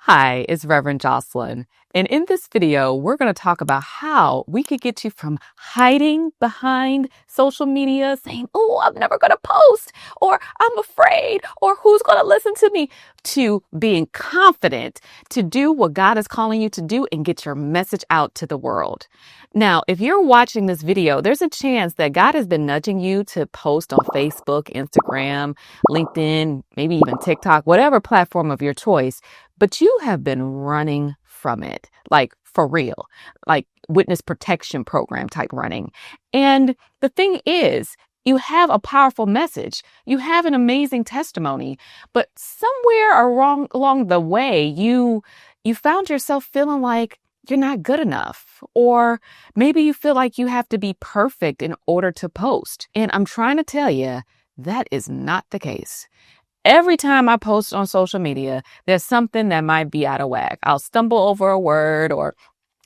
Hi, it's Reverend Jocelyn. And in this video, we're going to talk about how we could get you from hiding behind social media, saying, oh, I'm never going to post, or I'm afraid, or who's going to listen to me, to being confident to do what God is calling you to do and get your message out to the world. Now, if you're watching this video, there's a chance that God has been nudging you to post on Facebook, Instagram, LinkedIn, maybe even TikTok, whatever platform of your choice. But you have been running from it, like for real, like witness protection program type running. And the thing is, you have a powerful message. You have an amazing testimony, but somewhere along the way, you found yourself feeling like you're not good enough, or maybe you feel like you have to be perfect in order to post. And I'm trying to tell you, that is not the case. Every time I post on social media, there's something that might be out of whack. I'll stumble over a word, or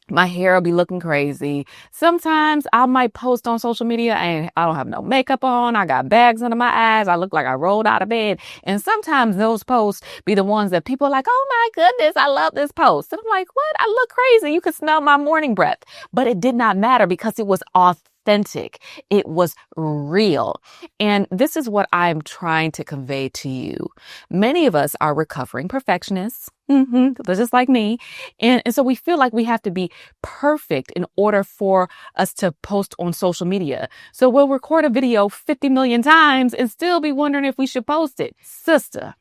my hair will be looking crazy. Sometimes I might post on social media and I don't have no makeup on. I got bags under my eyes. I look like I rolled out of bed. And sometimes those posts be the ones that people are like, oh my goodness, I love this post. And I'm like, what? I look crazy. You can smell my morning breath. But it did not matter because it was authentic. It was real. And this is what I'm trying to convey to you. Many of us are recovering perfectionists, just like me. And so we feel like we have to be perfect in order for us to post on social media. So we'll record a video 50 million times and still be wondering if we should post it. Sister,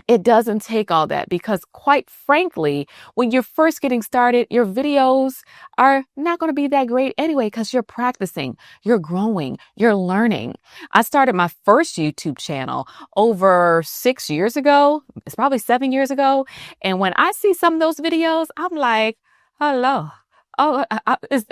it doesn't take all that, because quite frankly, when you're first getting started, your videos are not going to be that great anyway, because you're practicing, you're growing, you're learning. I started my first YouTube channel over 6 years ago. It's probably 7 years ago. And when I see some of those videos, I'm like, hello. Oh, I was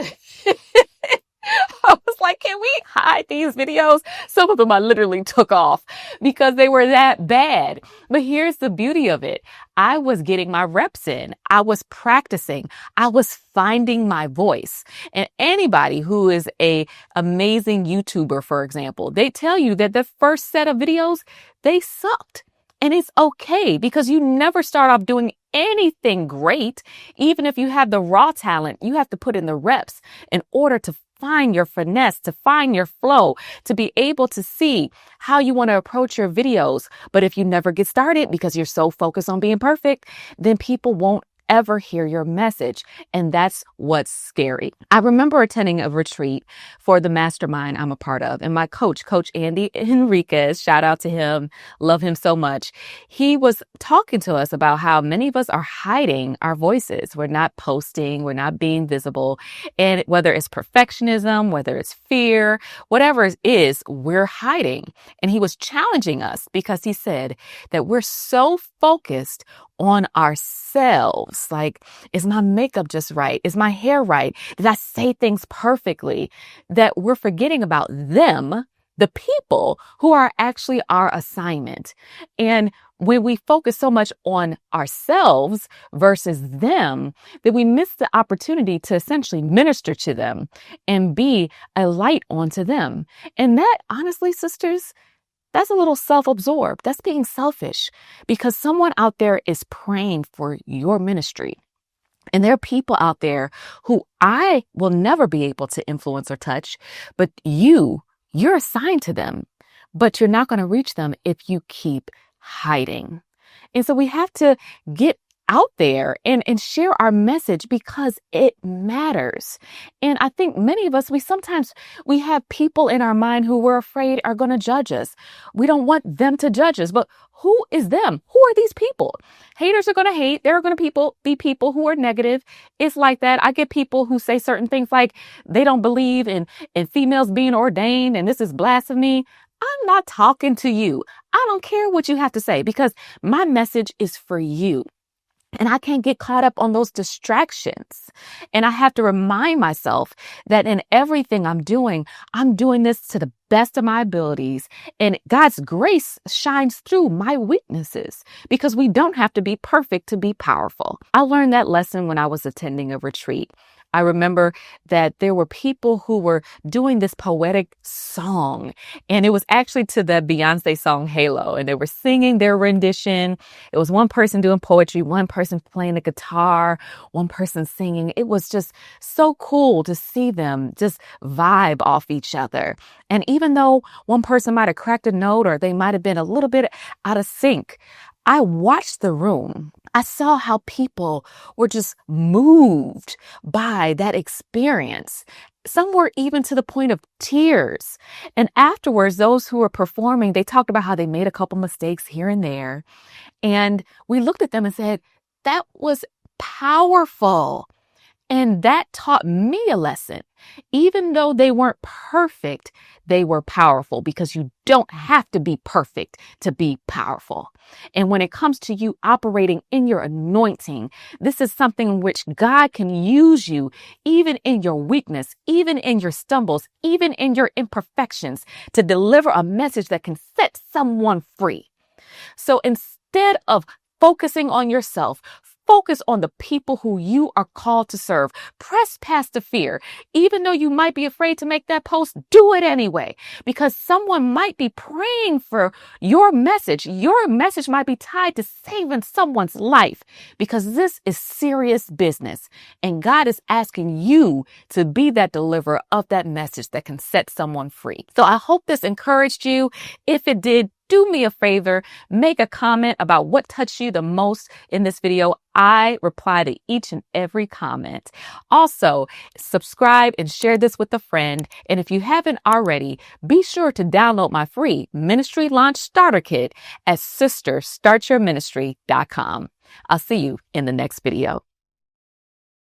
like, can we hide these videos? Some of them I literally took off because they were that bad. But here's the beauty of it. I was getting my reps in. I was practicing. I was finding my voice. And anybody who is a amazing YouTuber, for example, they tell you that the first set of videos, they sucked. And it's okay, because you never start off doing anything great. Even if you have the raw talent, you have to put in the reps in order to find your finesse, to find your flow, to be able to see how you want to approach your videos. But if you never get started because you're so focused on being perfect, then people won't ever hear your message. And that's what's scary. I remember attending a retreat for the mastermind I'm a part of. And my coach, Coach Andy Enriquez, shout out to him, love him so much. He was talking to us about how many of us are hiding our voices. We're not posting, we're not being visible. And whether it's perfectionism, whether it's fear, whatever it is, we're hiding. And he was challenging us because he said that we're so focused on ourselves. Like, is my makeup just right? Is my hair right? Did I say things perfectly? That we're forgetting about them, the people who are actually our assignment. And when we focus so much on ourselves versus them, that we miss the opportunity to essentially minister to them and be a light onto them. And that, honestly, sisters, that's a little self-absorbed. That's being selfish, because someone out there is praying for your ministry. And there are people out there who I will never be able to influence or touch, but you're assigned to them, but you're not going to reach them if you keep hiding. And so we have to get out there and share our message, because it matters. And I think many of us, we have people in our mind who we're afraid are going to judge us. We don't want them to judge us, but who is them? Who are these people? Haters are going to hate. There are going to be people who are negative. It's like that. I get people who say certain things like they don't believe in females being ordained and this is blasphemy. I'm not talking to you. I don't care what you have to say, because my message is for you. And I can't get caught up on those distractions. And I have to remind myself that in everything I'm doing this to the best of my abilities. And God's grace shines through my weaknesses, because we don't have to be perfect to be powerful. I learned that lesson when I was attending a retreat. I remember that there were people who were doing this poetic song, and it was actually to the Beyonce song Halo, and they were singing their rendition. It was one person doing poetry, one person playing the guitar, one person singing. It was just so cool to see them just vibe off each other. And even though one person might have cracked a note or they might have been a little bit out of sync, I watched the room. I saw how people were just moved by that experience. Some were even to the point of tears. And afterwards, those who were performing, they talked about how they made a couple mistakes here and there. And we looked at them and said, that was powerful. And that taught me a lesson. Even though they weren't perfect, they were powerful, because you don't have to be perfect to be powerful. And when it comes to you operating in your anointing, this is something in which God can use you even in your weakness, even in your stumbles, even in your imperfections, to deliver a message that can set someone free. So instead of focusing on yourself, focus on the people who you are called to serve. Press past the fear. Even though you might be afraid to make that post, do it anyway, because someone might be praying for your message. Your message might be tied to saving someone's life, because this is serious business. And God is asking you to be that deliverer of that message that can set someone free. So I hope this encouraged you. If it did, do me a favor, make a comment about what touched you the most in this video. I reply to each and every comment. Also, subscribe and share this with a friend. And if you haven't already, be sure to download my free Ministry Launch Starter Kit at sisterstartyourministry.com. I'll see you in the next video.